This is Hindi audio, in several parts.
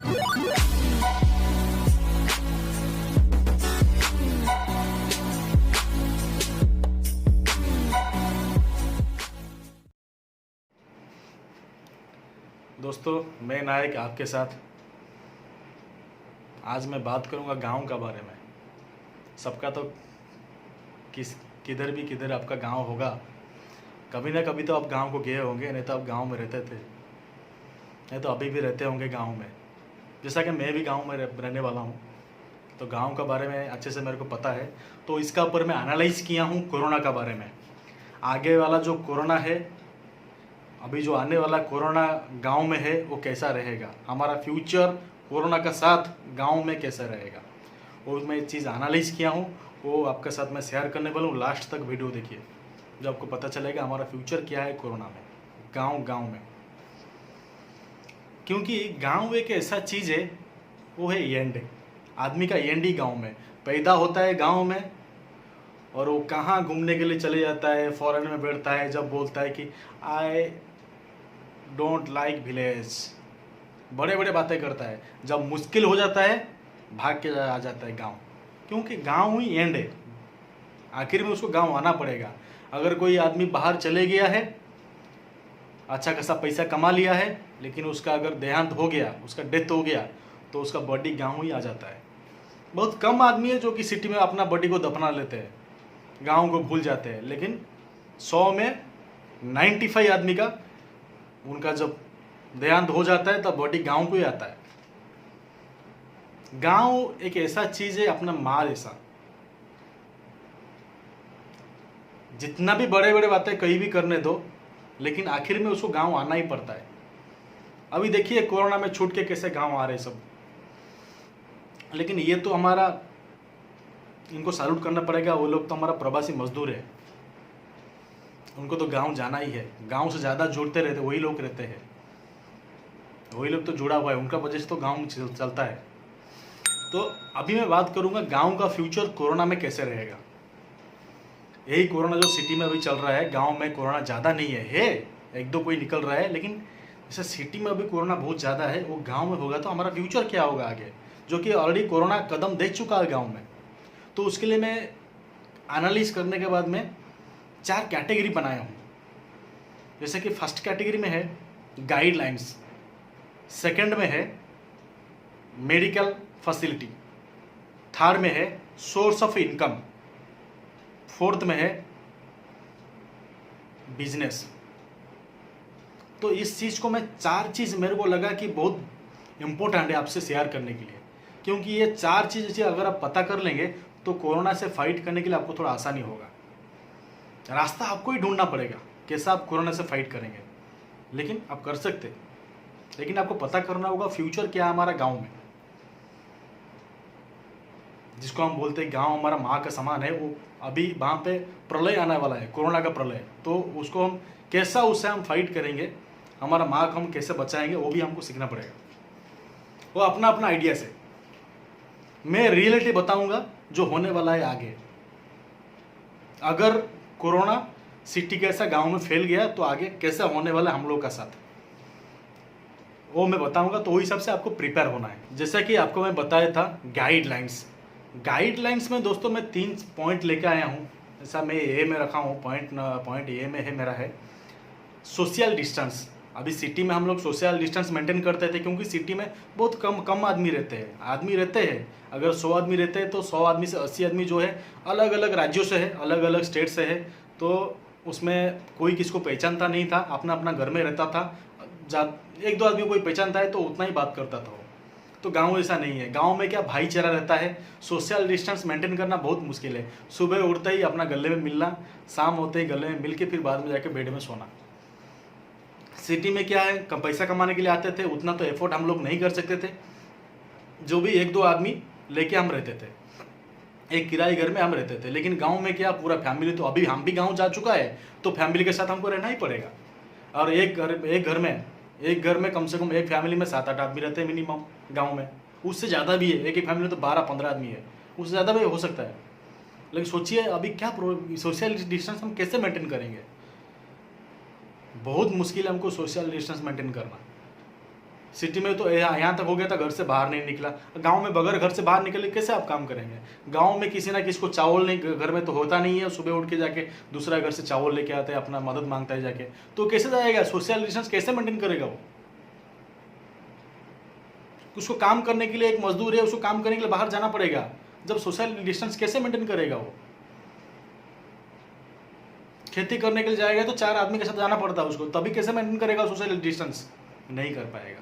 दोस्तों, मैं नायक आपके साथ आज मैं बात करूंगा गांव का बारे में। सबका तो किधर आपका गांव होगा। कभी ना कभी तो आप गांव को गए होंगे, नहीं तो आप गांव में रहते थे, नहीं तो अभी भी रहते होंगे गांव में। जैसा कि मैं भी गांव में रहने वाला हूं, तो गांव का बारे में अच्छे से मेरे को पता है। तो इसका ऊपर मैं एनालाइज किया हूं कोरोना का बारे में। आगे वाला जो कोरोना है, अभी जो आने वाला कोरोना गांव में है, वो कैसा रहेगा, हमारा फ्यूचर कोरोना का साथ गांव में कैसा रहेगा, वो मैं चीज़ एनालाइज किया हूँ। वो आपके साथ मैं शेयर करने वाला हूँ। लास्ट तक वीडियो देखिए, जो आपको पता चलेगा हमारा फ्यूचर क्या है कोरोना में, गांव में। क्योंकि गांव एक ऐसा चीज़ है, वो है एंड। आदमी का एंड ही गाँव में पैदा होता है, गाँव में। और वो कहाँ घूमने के लिए चले जाता है, फॉरेन में बैठता है, जब बोलता है कि आई डोंट लाइक विलेज, बड़े बड़े बातें करता है। जब मुश्किल हो जाता है, भाग के आ जाता है गांव, क्योंकि गांव ही एंड है। आखिर में उसको गांव आना पड़ेगा। अगर कोई आदमी बाहर चले गया है, अच्छा खासा पैसा कमा लिया है, लेकिन उसका अगर देहांत हो गया, उसका डेथ हो गया, तो उसका बॉडी गाँव ही आ जाता है। बहुत कम आदमी है जो कि सिटी में अपना बॉडी को दफना लेते हैं, गाँव को भूल जाते हैं। लेकिन 100 में 95 आदमी का उनका जब देहांत हो जाता है, तब बॉडी गांव को ही आता है। गांव एक ऐसा चीज है, अपना माँ जैसा। जितना भी बड़े बड़े बातें कहीं भी करने दो, लेकिन आखिर में उसको गांव आना ही पड़ता है। अभी देखिए कोरोना में छूट के कैसे गांव आ रहे सब। लेकिन ये तो हमारा, इनको सैल्यूट करना पड़ेगा। वो लोग तो हमारा प्रवासी मजदूर है, उनको तो गांव जाना ही है। गांव से ज़्यादा जुड़ते रहते वही लोग रहते हैं, वही लोग तो जुड़ा हुआ है, उनका वजह से तो गांव चलता है। तो अभी मैं बात करूंगा गांव का फ्यूचर कोरोना में कैसे रहेगा। यही कोरोना जो सिटी में अभी चल रहा है, गांव में कोरोना ज़्यादा नहीं है, एक दो कोई निकल रहा है। लेकिन जैसे सिटी में अभी कोरोना बहुत ज़्यादा है, वो गाँव में होगा तो हमारा फ्यूचर क्या होगा आगे, जो कि ऑलरेडी कोरोना कदम दे चुका है गाँव में। तो उसके लिए मैं एनालिसिस करने के बाद में 4 कैटेगरी बनाया हूँ। जैसे कि फर्स्ट कैटेगरी में है गाइडलाइंस, सेकंड में है मेडिकल फैसिलिटी, थर्ड में है सोर्स ऑफ इनकम, फोर्थ में है बिजनेस। तो इस चीज़ को मैं 4 चीज़ मेरे को लगा कि बहुत इम्पोर्टेंट है आपसे शेयर करने के लिए। क्योंकि ये 4 चीज़ अगर आप पता कर लेंगे तो कोरोना से फाइट करने के लिए आपको थोड़ा आसानी होगा। रास्ता आपको ही ढूंढना पड़ेगा कैसा आप कोरोना से फाइट करेंगे, लेकिन आप कर सकते। लेकिन आपको पता करना होगा फ्यूचर क्या है हमारा गांव में, जिसको हम बोलते हैं गांव हमारा माँ का समान है। वो अभी वहाँ पे प्रलय आने वाला है, कोरोना का प्रलय। तो उसको हम कैसा, उससे हम फाइट करेंगे, हमारा माँ को हम कैसे बचाएंगे, वो भी हमको सीखना पड़ेगा। वो अपना अपना आइडिया से। मैं रियलिटी बताऊंगा जो होने वाला है आगे। अगर कोरोना सिटी कैसा गांव में फैल गया तो आगे कैसा होने वाला है हम लोग का साथ, वो मैं बताऊंगा। तो वही हिसाब से आपको प्रिपेयर होना है। जैसा कि आपको मैं बताया था गाइडलाइंस में दोस्तों मैं 3 पॉइंट लेके आया हूँ। जैसा मैं ए में रखा हूँ, पॉइंट ए में है मेरा है सोशल डिस्टेंस। अभी सिटी में हम लोग सोशल डिस्टेंस मेंटेन करते थे, क्योंकि सिटी में बहुत कम आदमी रहते हैं। अगर 100 आदमी रहते हैं तो 100 आदमी से 80 आदमी जो है अलग अलग राज्यों से है, अलग अलग स्टेट से है। तो उसमें कोई किसको पहचानता नहीं था, अपना अपना घर में रहता था। 1-2 आदमी कोई पहचानता है तो उतना ही बात करता था। तो गांव ऐसा नहीं है। गांव में क्या भाईचारा रहता है, सोशल डिस्टेंस मेंटेन करना बहुत मुश्किल है। सुबह उठते ही अपना गले में मिलना, शाम होते ही गले में मिल के फिर बाद में जाके बेड में सोना। सिटी में क्या है, कम पैसा कमाने के लिए आते थे, उतना तो एफोर्ट हम लोग नहीं कर सकते थे। जो भी 1-2 आदमी लेके हम रहते थे, एक किराए घर में हम रहते थे। लेकिन गांव में क्या, पूरा फैमिली, तो अभी हम भी गांव जा चुका है तो फैमिली के साथ हमको रहना ही पड़ेगा। और एक घर में कम से कम एक फैमिली में 7-8 आदमी रहते हैं मिनिमम गांव में। उससे ज़्यादा भी है, एक फैमिली में तो 12-15 आदमी है, उससे ज़्यादा भी हो सकता है। लेकिन सोचिए अभी क्या सोशल डिस्टेंस हम कैसे मेंटेन करेंगे। बहुत मुश्किल है हमको सोशल डिस्टेंस मेंटेन करना। सिटी में तो यहाँ तक हो गया था घर से बाहर नहीं निकला। गांव में बगैर घर से बाहर निकले कैसे आप काम करेंगे? गांव में किसी ना किसी को चावल नहीं, घर में तो होता नहीं है, सुबह उठ के जाके दूसरा घर से चावल लेके आता है, अपना मदद मांगता है जाके, तो कैसे जाएगा? सोशल डिस्टेंस कैसे मेंटेन करेगा वो? उसको काम करने के लिए, एक मजदूर है, उसको काम करने के लिए बाहर जाना पड़ेगा, जब सोशल डिस्टेंस कैसे मेंटेन करेगा वो? खेती करने के लिए जाएगा तो 4 आदमी के साथ जाना पड़ता है उसको, तभी कैसे मेंटेन करेगा सोशल डिस्टेंस? नहीं कर पाएगा।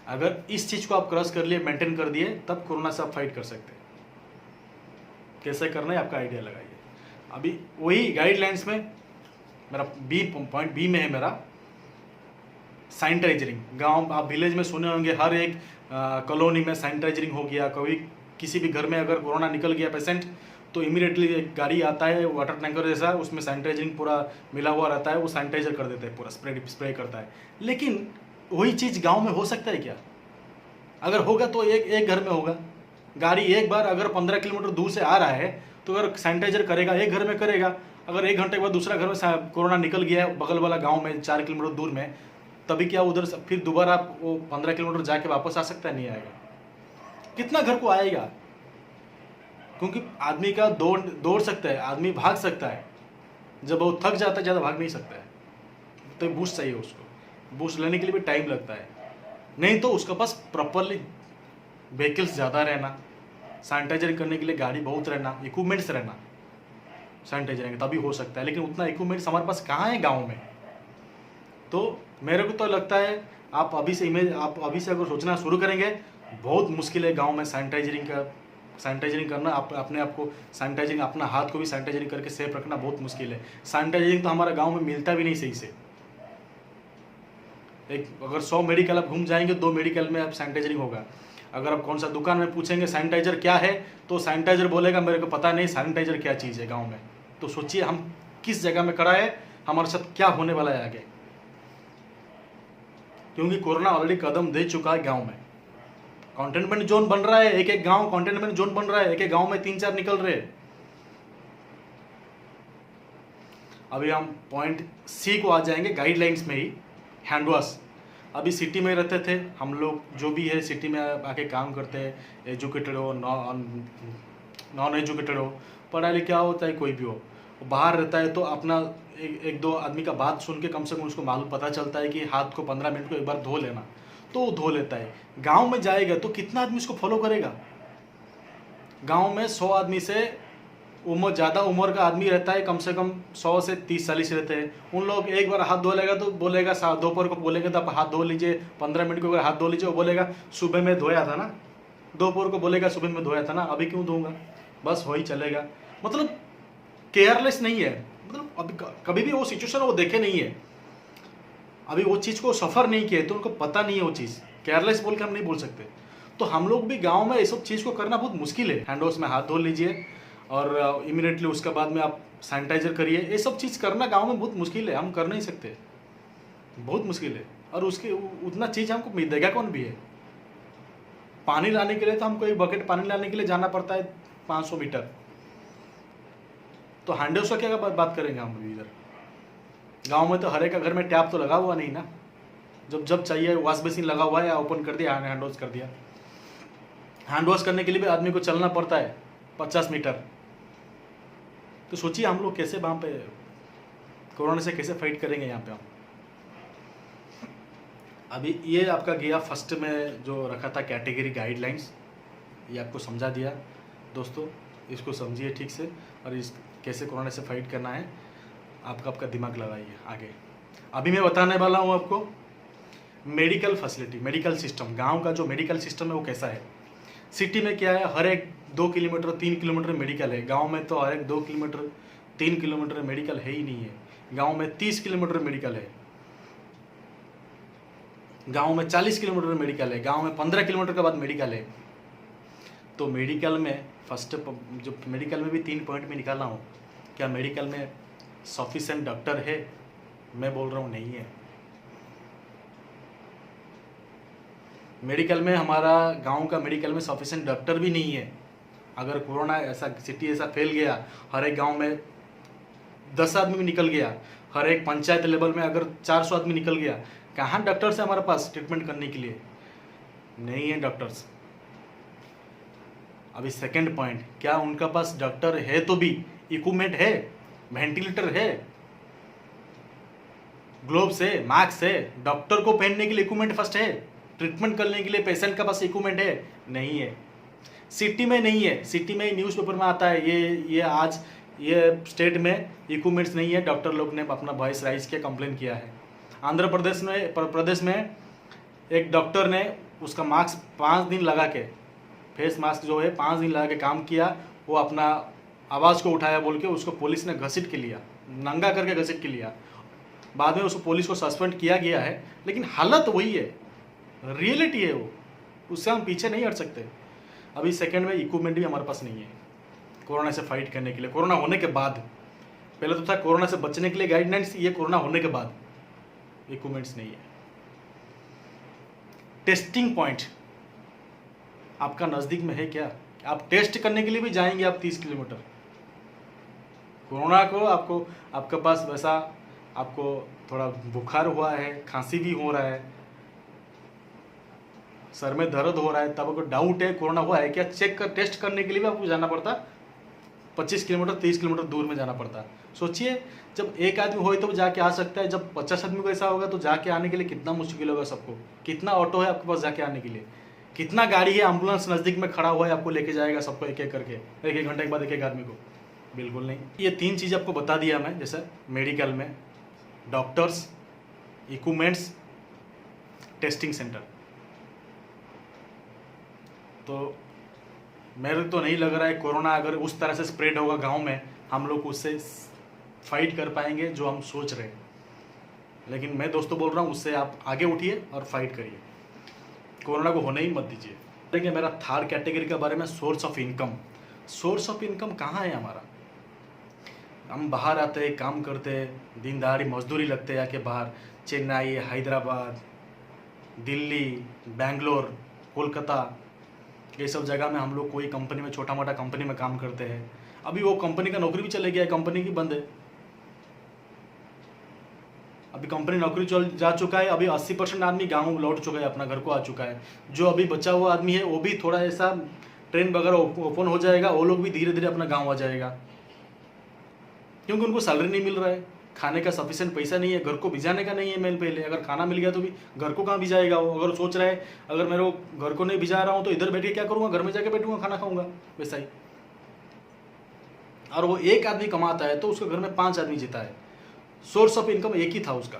अगर इस चीज को आप क्रॉस कर लिए, मेंटेन कर दिए, तब कोरोना से आप फाइट कर सकते हैं। कैसे करना है आपका आइडिया लगाइए। अभी वही गाइडलाइंस में मेरा पॉइंट बी में है मेरा सैनिटाइजरिंग। गांव, आप विलेज में सुने होंगे, हर एक कॉलोनी में सैनिटाइजरिंग हो गया। कभी किसी भी घर में अगर कोरोना निकल गया पेशेंट, तो इमीडिएटली एक गाड़ी आता है वाटर टैंकर जैसा, उसमें सैनिटाइजरिंग पूरा मिला हुआ रहता है, वो सैनिटाइजर कर देता है, पूरा स्प्रे करता है। लेकिन वही चीज़ गांव में हो सकता है क्या? अगर होगा तो एक घर में होगा। गाड़ी एक बार अगर 15 किलोमीटर दूर से आ रहा है, तो अगर सैनिटाइजर करेगा एक घर में करेगा, अगर 1 घंटे के बाद दूसरा घर में कोरोना निकल गया है बगल वाला गाँव में 4 किलोमीटर दूर में, तभी क्या उधर से फिर दोबारा वो 15 किलोमीटर जाके वापस आ सकता है? नहीं आएगा। कितना घर को आएगा? क्योंकि आदमी का दौड़ सकता है, आदमी भाग सकता है, जब वो थक जाता है ज़्यादा भाग नहीं सकता है, तो बूस्ट चाहिए उसको। बूस्ट लेने के लिए भी टाइम लगता है। नहीं तो उसके पास प्रॉपरली व्हीकल्स ज़्यादा रहना, सैनिटाइजर करने के लिए गाड़ी बहुत रहना, इक्विपमेंट्स रहना सैनिटाइजर, तभी हो सकता है। लेकिन उतना इक्विपमेंट्स हमारे पास कहाँ है गाँव में? तो मेरे को तो लगता है आप अभी से अगर सोचना शुरू करेंगे, बहुत मुश्किल है गांव में सैनिटाइजरिंग करना। अपने आप को सैनिटाइजिंग, अपना हाथ को भी सैनिटाइजरिंग करके सेफ रखना बहुत मुश्किल है। सैनिटाइजरिंग तो हमारा गांव में मिलता भी नहीं सही से। अगर 100 मेडिकल आप घूम जाएंगे, 2 मेडिकल में आप सैनिटाइजरिंग होगा। अगर आप कौन सा दुकान में पूछेंगे सैनिटाइजर क्या है, तो सैनिटाइजर बोलेगा मेरे को पता नहीं सैनिटाइजर क्या चीज़ है गाँव में। तो सोचिए हम किस जगह में खड़ा है, हमारे साथ क्या होने वाला है आगे। क्योंकि कोरोना ऑलरेडी कदम दे चुका है गांव में। कंटेनमेंट जोन बन रहा है, एक गांव कंटेनमेंट जोन बन रहा है, एक गांव में 3-4 निकल रहे। अभी हम पॉइंट सी को आ जाएंगे, गाइडलाइंस में ही हैंड वॉश। अभी सिटी में रहते थे हम लोग, जो भी है सिटी में आके काम करते हैं, एजुकेटेड हो नॉन एजुकेटेड हो, पढ़ा लिखा हो चाहे कोई भी हो, बाहर रहता है तो अपना एक दो आदमी का बात सुन के कम से कम उसको मालूम पता चलता है कि हाथ को 15 मिनट को एक बार धो लेना, तो वो धो लेता है। गांव में जाएगा तो कितना आदमी इसको फॉलो करेगा? गांव में 100 आदमी से ज़्यादा उम्र का आदमी रहता है, कम से कम 100 से 30-40 रहते हैं। उन लोग एक बार हाथ धो लेगा तो बोलेगा, दोपहर को बोलेंगे तो आप हाथ धो लीजिए, 15 मिनट को अगर हाथ धो लीजिए, वो बोलेगा सुबह में धोया था ना, दोपहर को बोलेगा सुबह में धोया था ना, अभी क्यों धोऊंगा, बस हो ही चलेगा। मतलब केयरलेस नहीं है, मतलब अभी कभी भी वो सिचुएशन वो देखे नहीं है, अभी वो चीज़ को सफ़र नहीं किया है, तो उनको पता नहीं है वो चीज़। केयरलेस बोल के हम नहीं बोल सकते। तो हम लोग भी गांव में ये सब चीज़ को करना बहुत मुश्किल है। हैंड वॉश में हाथ धो लीजिए और इमीडिएटली उसके बाद में आप सैनिटाइजर करिए, ये सब चीज़ करना गांव में बहुत मुश्किल है, हम कर नहीं सकते, बहुत मुश्किल है। और उसके उतना चीज़ हमको देगा कौन भी है? पानी लाने के लिए तो हमको एक बकेट पानी लाने के लिए जाना पड़ता है 500 मीटर, तो हैंड वॉश का क्या बात करेंगे हम अभी? इधर गांव में तो हर एक घर में टैप तो लगा हुआ नहीं ना, जब चाहिए वॉश बेसिन लगा हुआ है, ओपन कर दिया, हैंड वॉश कर दिया। हैंड वॉश करने के लिए भी आदमी को चलना पड़ता है 50 मीटर। तो सोचिए हम लोग कैसे वहाँ पे कोरोना से कैसे फाइट करेंगे यहाँ पे हम। अभी ये आपका गया फर्स्ट में जो रखा था कैटेगरी गाइडलाइंस, ये आपको समझा दिया दोस्तों, इसको समझिए ठीक से, और इस कैसे कोरोना से फाइट करना है आपका दिमाग लगाइए आगे। अभी मैं बताने वाला हूँ आपको मेडिकल फैसिलिटी, मेडिकल सिस्टम। गांव का जो मेडिकल सिस्टम है वो कैसा है। सिटी में क्या है, हर एक 2 किलोमीटर 3 किलोमीटर मेडिकल है। गांव में तो हर एक 2 किलोमीटर 3 किलोमीटर मेडिकल है ही नहीं है। गांव में 30 किलोमीटर मेडिकल है, गांव में 40 किलोमीटर मेडिकल है, गांव में 15 किलोमीटर के बाद मेडिकल है। तो मेडिकल में फर्स्ट जो मेडिकल में भी 3 पॉइंट में निकाला हूँ। क्या मेडिकल में सफिशिएंट डॉक्टर है? मैं बोल रहा हूँ नहीं है। मेडिकल में हमारा गांव का मेडिकल में सफिशिएंट डॉक्टर भी नहीं है। अगर कोरोना ऐसा सिटी ऐसा फैल गया, हर एक गांव में 10 आदमी निकल गया, हर एक पंचायत लेवल में अगर 400 आदमी निकल गया, कहाँ डॉक्टर्स है हमारे पास ट्रीटमेंट करने के लिए? नहीं है डॉक्टर्स। अभी सेकंड पॉइंट, क्या उनका पास डॉक्टर है तो भी इक्विपमेंट है, वेंटिलेटर है, ग्लोव्स है, मास्क है? डॉक्टर को पहनने के लिए इक्विपमेंट फर्स्ट है, ट्रीटमेंट करने के लिए पेशेंट का पास इक्विपमेंट है? नहीं है। सिटी में नहीं है। सिटी में न्यूज़पेपर में आता है ये आज ये स्टेट में इक्विपमेंट्स नहीं है, डॉक्टर लोग ने अपना वॉइस राइज किया, कंप्लेन किया है। आंध्र प्रदेश में एक डॉक्टर ने उसका मास्क 5 दिन लगा के, फेस मास्क जो है 5 दिन लगा के काम किया, वो अपना आवाज़ को उठाया बोल के उसको पुलिस ने घसीट के लिया, नंगा करके घसीट के लिया। बाद में उसको पुलिस को सस्पेंड किया गया है, लेकिन हालत वही है, रियलिटी है वो, उससे हम पीछे नहीं हट सकते। अभी सेकंड में इक्विपमेंट भी हमारे पास नहीं है कोरोना से फाइट करने के लिए। कोरोना होने के बाद, पहले तो था कोरोना से बचने के लिए गाइडलाइंस, ये कोरोना होने के बाद इक्विपमेंट्स नहीं है। टेस्टिंग पॉइंट आपका नज़दीक में है क्या? आप टेस्ट करने के लिए भी जाएंगे आप 30 किलोमीटर? कोरोना को आपके पास वैसा आपको थोड़ा बुखार हुआ है, खांसी भी हो रहा है, सर में दर्द हो रहा है, तब आपको डाउट है कोरोना हुआ है क्या, टेस्ट करने के लिए भी आपको जाना पड़ता 25 किलोमीटर 30 किलोमीटर दूर में जाना पड़ता। सोचिए, जब एक आदमी हो तो जाके आ सकता है, जब 50 आदमी को ऐसा होगा तो जाके आने के लिए कितना मुश्किल होगा सबको। कितना ऑटो है आपके पास जाके आने के लिए, कितना गाड़ी है, एम्बुलेंस नज़दीक में खड़ा हुआ है, आपको लेके जाएगा सबको एक एक करके, एक घंटे के बाद एक आदमी को? बिल्कुल नहीं। ये 3 चीज़ आपको बता दिया मैं, जैसे मेडिकल में डॉक्टर्स, इक्विपमेंट्स, टेस्टिंग सेंटर। तो मेरे तो नहीं लग रहा है कोरोना अगर उस तरह से स्प्रेड होगा गांव में, हम लोग उससे फाइट कर पाएंगे जो हम सोच रहे हैं। लेकिन मैं दोस्तों बोल रहा हूँ, उससे आप आगे उठिए और फाइट करिए, कोरोना को होने ही मत दीजिए। देखिए, मेरा थर्ड कैटेगरी के बारे में, source of income. Source of income कहाँ है हमारा? हम बाहर आते हैं, काम करते हैं, दिन दहाड़ी मजदूरी लगते हैं आके बाहर, चेन्नई, हैदराबाद, दिल्ली, बेंगलोर, कोलकाता, ये सब जगह में हम लोग कोई कंपनी में, छोटा मोटा कंपनी में काम करते हैं। अभी वो कंपनी का नौकरी भी चले गया है, कंपनी की बंद है, अभी कंपनी नौकरी चल जा चुका है। अभी 80% आदमी गाँव लौट चुका है, अपना घर को आ चुका है। जो अभी बचा हुआ आदमी है वो भी थोड़ा ऐसा ट्रेन वगैरह ओपन हो जाएगा, वो लोग भी धीरे धीरे अपना गाँव आ जाएगा, क्योंकि उनको सैलरी नहीं मिल रहा है, खाने का सफिशिएंट पैसा नहीं है, घर को भिजाने का नहीं है मेल पहले। अगर खाना मिल गया तो भी घर को कहाँ भिजाएगा वो? अगर सोच रहा है अगर मेरे को घर को नहीं भिजा रहा हूँ तो इधर बैठ के क्या करूँगा, घर में जाके बैठूंगा, खाना खाऊंगा, वैसा ही। और वो एक आदमी कमाता है तो उसके घर में 5 आदमी जीता है। सोर्स ऑफ इनकम एक ही था उसका,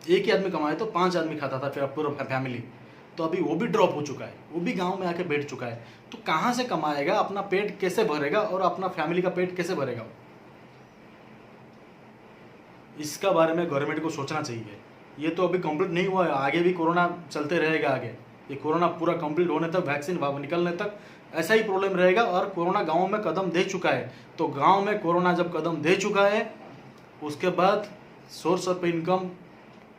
एक ही आदमी कमाए तो 5 आदमी खाता था, फिर पूरा फैमिली। तो अभी वो भी ड्रॉप हो चुका है, वो भी गांव में आके बैठ चुका है। तो कहाँ से कमाएगा, अपना पेट कैसे भरेगा और अपना फैमिली का पेट कैसे भरेगा? इसका बारे में गवर्नमेंट को सोचना चाहिए। ये तो अभी कंप्लीट नहीं हुआ है, आगे भी कोरोना चलते रहेगा। आगे ये कोरोना पूरा कंप्लीट होने तक, वैक्सीन निकलने तक ऐसा ही प्रॉब्लम रहेगा। और कोरोना गांव में कदम दे चुका है, तो गांव में कोरोना जब कदम दे चुका है, उसके बाद सोर्स ऑफ इनकम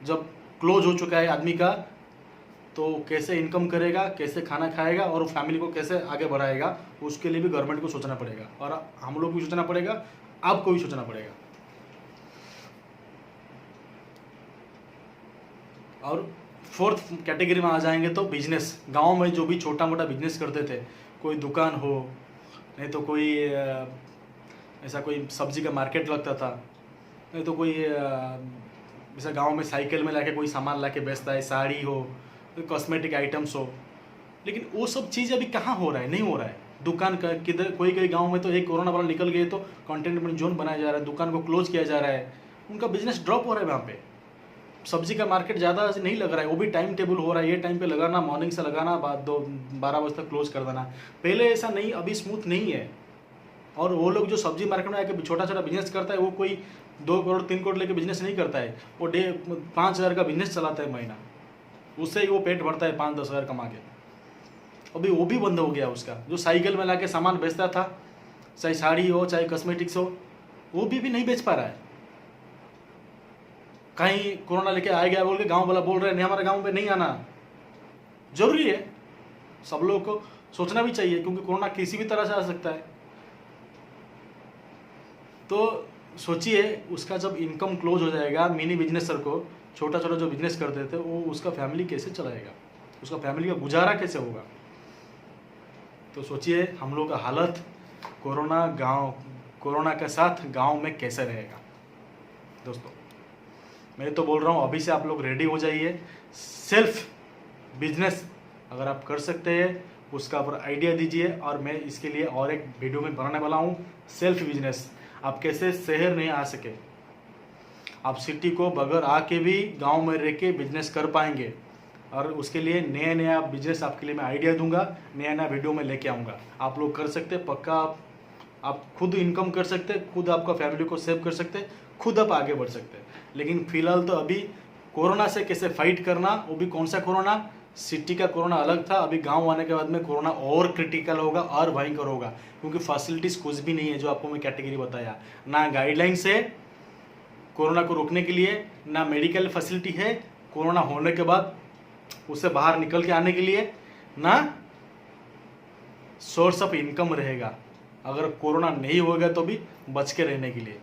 जब क्लोज हो चुका है आदमी का, तो कैसे इनकम करेगा, कैसे खाना खाएगा और फैमिली को कैसे आगे बढ़ाएगा, उसके लिए भी गवर्नमेंट को सोचना पड़ेगा। और हम लोग भी सोचना पड़ेगा, आपको भी सोचना पड़ेगा। और फोर्थ कैटेगरी में आ जाएंगे तो बिजनेस। गांव में जो भी छोटा मोटा बिजनेस करते थे, कोई दुकान हो, नहीं तो कोई ऐसा कोई सब्जी का मार्केट लगता था, नहीं तो कोई जैसा गांव में साइकिल में लाके कोई सामान लाके बेचता है, साड़ी हो, कॉस्मेटिक आइटम्स हो। लेकिन वो सब चीज़ अभी कहाँ हो रहा है? नहीं हो रहा है। दुकान का किधर, कोई गांव में तो एक कोरोना वाला निकल गए तो कंटेनमेंट जोन बनाया जा रहा है, दुकान को क्लोज किया जा रहा है, उनका बिजनेस ड्रॉप हो रहा है वहाँ पे। सब्जी का मार्केट ज़्यादा नहीं लग रहा है, वो भी टाइम टेबल हो रहा है, ये टाइम पे लगाना, मॉर्निंग से लगाना, बाद 12 बजे तक क्लोज कर देना। पहले ऐसा नहीं, अभी स्मूथ नहीं है। और वो लोग जो सब्जी मार्केट में आके छोटा छोटा बिजनेस करता है, वो कोई 2 करोड़ 3 करोड़ लेके बिजनेस नहीं करता है, वो 5,000 का बिजनेस चलाता है महीना, उससे ही वो पेट भरता है 5-10 हज़ार कमा के। अभी वो भी बंद हो गया उसका। जो साइकिल में लाके सामान बेचता था, चाहे साड़ी हो चाहे कॉस्मेटिक्स हो, वो भी नहीं बेच पा रहा है। कहीं कोरोना लेके आ गया बोल के गांव वाला बोल रहे हैं नहीं, हमारे गांव पे नहीं आना। जरूरी है, सब लोगों को सोचना भी चाहिए, क्योंकि कोरोना किसी भी तरह से आ सकता है। तो सोचिए, उसका जब इनकम क्लोज हो जाएगा मिनी बिजनेसर को, छोटा छोटा जो बिजनेस करते थे वो उसका फैमिली कैसे चलाएगा, उसका फैमिली का गुजारा कैसे होगा। तो सोचिए हम लोग का हालत कोरोना के साथ गांव में कैसे रहेगा। दोस्तों मैं तो बोल रहा हूँ अभी से आप लोग रेडी हो जाइए। सेल्फ बिजनेस अगर आप कर सकते हैं उसका ऊपर आइडिया दीजिए, और मैं इसके लिए और एक वीडियो में बनाने वाला हूँ। सेल्फ बिजनेस आप कैसे शहर नहीं आ सके, आप सिटी को बगैर आके भी गांव में रह के बिजनेस कर पाएंगे, और उसके लिए नया नया बिजनेस आपके लिए मैं आइडिया दूंगा, नया नया वीडियो में लेके आऊँगा। आप लोग कर सकते हैं पक्का, आप खुद इनकम कर सकते हैं, खुद आपका फैमिली को सेव कर सकते हैं, खुद आप आगे बढ़ सकते हैं। लेकिन फिलहाल तो अभी कोरोना से कैसे फाइट करना, वो भी कौन सा कोरोना, सिटी का कोरोना अलग था, अभी गांव आने के बाद में कोरोना और क्रिटिकल होगा और भयंकर होगा, क्योंकि फैसिलिटीज़ कुछ भी नहीं है जो आपको मैं कैटेगरी बताया। ना गाइडलाइंस है कोरोना को रोकने के लिए, ना मेडिकल फैसिलिटी है कोरोना होने के बाद उससे बाहर निकल के आने के लिए, ना सोर्स ऑफ इनकम रहेगा अगर कोरोना नहीं होगा तो भी बच के रहने के लिए।